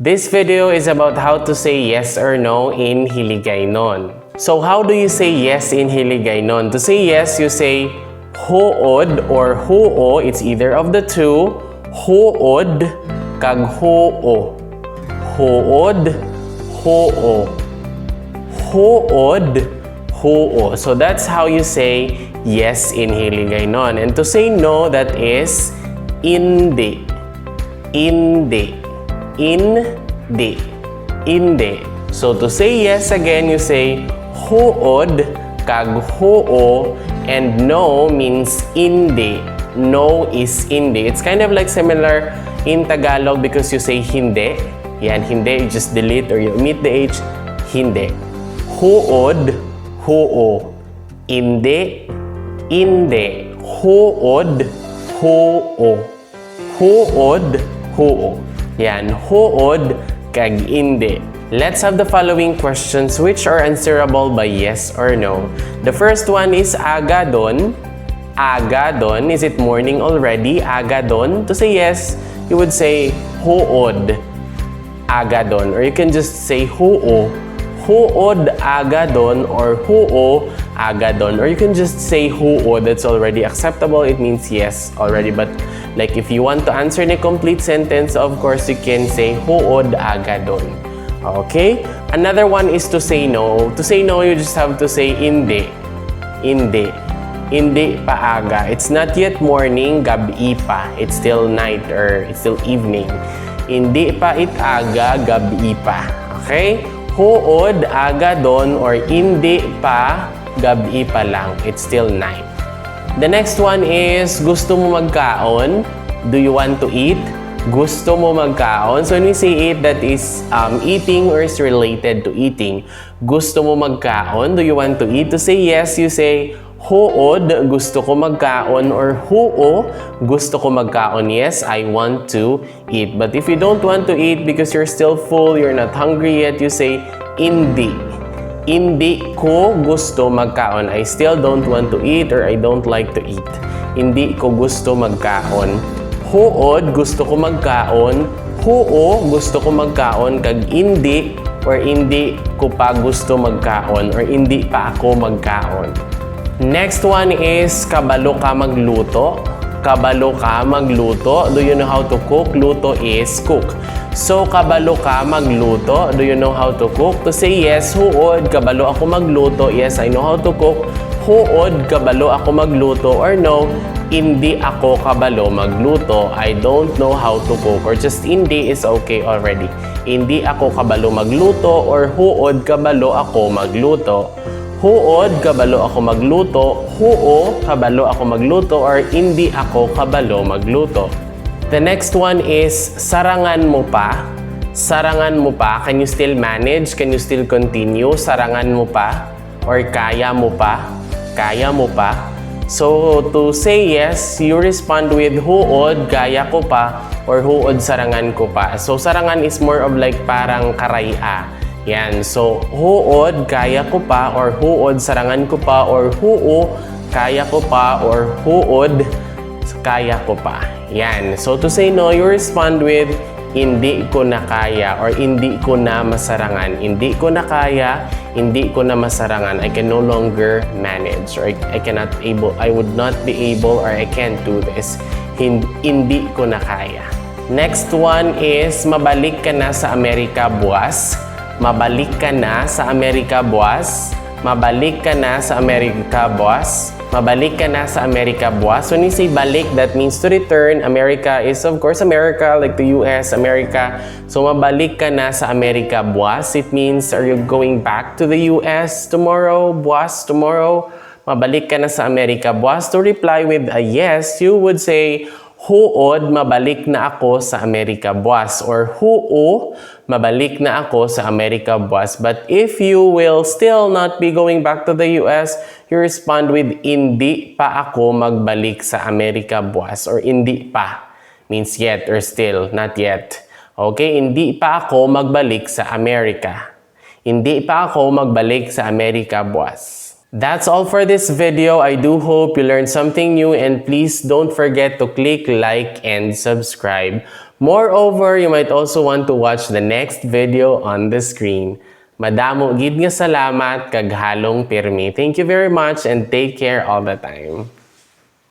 This video is about how to say yes or no in Hiligaynon. So how do you say yes in Hiligaynon? To say yes, you say hood or hoo. It's either of the two. Hood kag hoo. Hood, hoo. Hood, hoo. So that's how you say yes in Hiligaynon. And to say no, that is hindi. Hindi. Hindi. Hindi. So to say yes again, you say hood kag hoo, and no means hindi. No is hindi. It's kind of like similar in Tagalog because you say hindi. Yan, hindi, you just delete or you omit the H. Hindi. Hood, hoo. Hindi, hindi. Hood, hoo. Hood, hoo. Yan, hood kag hindi. Let's have the following questions which are answerable by yes or no. The first one is agadon. Agadon, is it morning already? Agadon. To say yes, you would say hood agadon, or you can just say hoo. Hood agadon or hoo agadon, or you can just say hoo. That's already acceptable. It means yes already. But like if you want to answer in a complete sentence, of course you can say hood agadon. Okay? Another one is to say no. To say no, you just have to say hindi. Hindi. Hindi pa aga. It's not yet morning, gabi pa. It's still night or it's still evening. Hindi pa it aga, gabi pa. Okay? Hood agadon or hindi pa, gabi pa lang. It's still night. The next one is gusto mo magkaon? Do you want to eat? Gusto mo magkaon? So when we say eat, that is eating or is related to eating. Gusto mo magkaon? Do you want to eat? To say yes, you say hood, gusto ko magkaon, or hoo, gusto ko magkaon. Yes, I want to eat. But if you don't want to eat because you're still full, you're not hungry yet, you say hindi. Hindi ko gusto magkaon. I still don't want to eat or I don't like to eat. Hindi ko gusto magkaon. Hood, gusto ko magkaon. Hoo, gusto ko magkaon. Kag hindi or hindi ko pa gusto magkaon or hindi pa ako magkaon. Next one is kabalo ka magluto. Kabalo ka magluto. Do you know how to cook? Luto is cook. So, kabalo ka magluto. Do you know how to cook? To say yes, huod, kabalo ako magluto. Yes, I know how to cook. Huod, kabalo ako magluto. Or no, hindi ako kabalo magluto. I don't know how to cook. Or just hindi is okay already. Hindi ako kabalo magluto or huod, kabalo ako magluto. Huod, kabalo ako magluto. Hoo, kabalo ako magluto. Or hindi ako kabalo magluto. The next one is sarangan mo pa. Sarangan mo pa. Can you still manage? Can you still continue? Sarangan mo pa? Or kaya mo pa? Kaya mo pa? So, to say yes, you respond with huod, kaya ko pa, or huod, sarangan ko pa. So, sarangan is more of like parang karaya. Yan. So, huod, kaya ko pa, or huod, sarangan ko pa, or hoo, kaya ko pa, or huod, kaya ko pa. Yan. So, to say no, you respond with hindi ko na kaya or hindi ko na masarangan. Hindi ko na kaya, hindi ko na masarangan. I can no longer manage or I would not be able or I can't do this. Hindi ko na kaya. Next one is mabalik ka na sa Amerika buwas. Mabalik ka na sa Amerika buwas. Mabalik ka na sa Amerika buwas. Mabalik ka na sa Amerika buwas. When you say balik, that means to return. America is of course America, like the US, America. So mabalik ka na sa Amerika buwas. It means, are you going back to the US tomorrow? Buwas tomorrow? Mabalik ka na sa Amerika buwas. To reply with a yes, you would say, huod, mabalik na ako sa Amerika buwas. Or hoo, mabalik na ako sa Amerika buwas. But if you will still not be going back to the US, you respond with hindi pa ako magbalik sa Amerika buwas. Or hindi pa means yet or still, not yet. Okay, hindi pa ako magbalik sa Amerika. Hindi pa ako magbalik sa Amerika buwas. That's all for this video. I do hope you learned something new, and please don't forget to click like and subscribe. Moreover, you might also want to watch the next video on the screen. Madamo gid nga salamat kag halong pirmi. Thank you very much and take care all the time.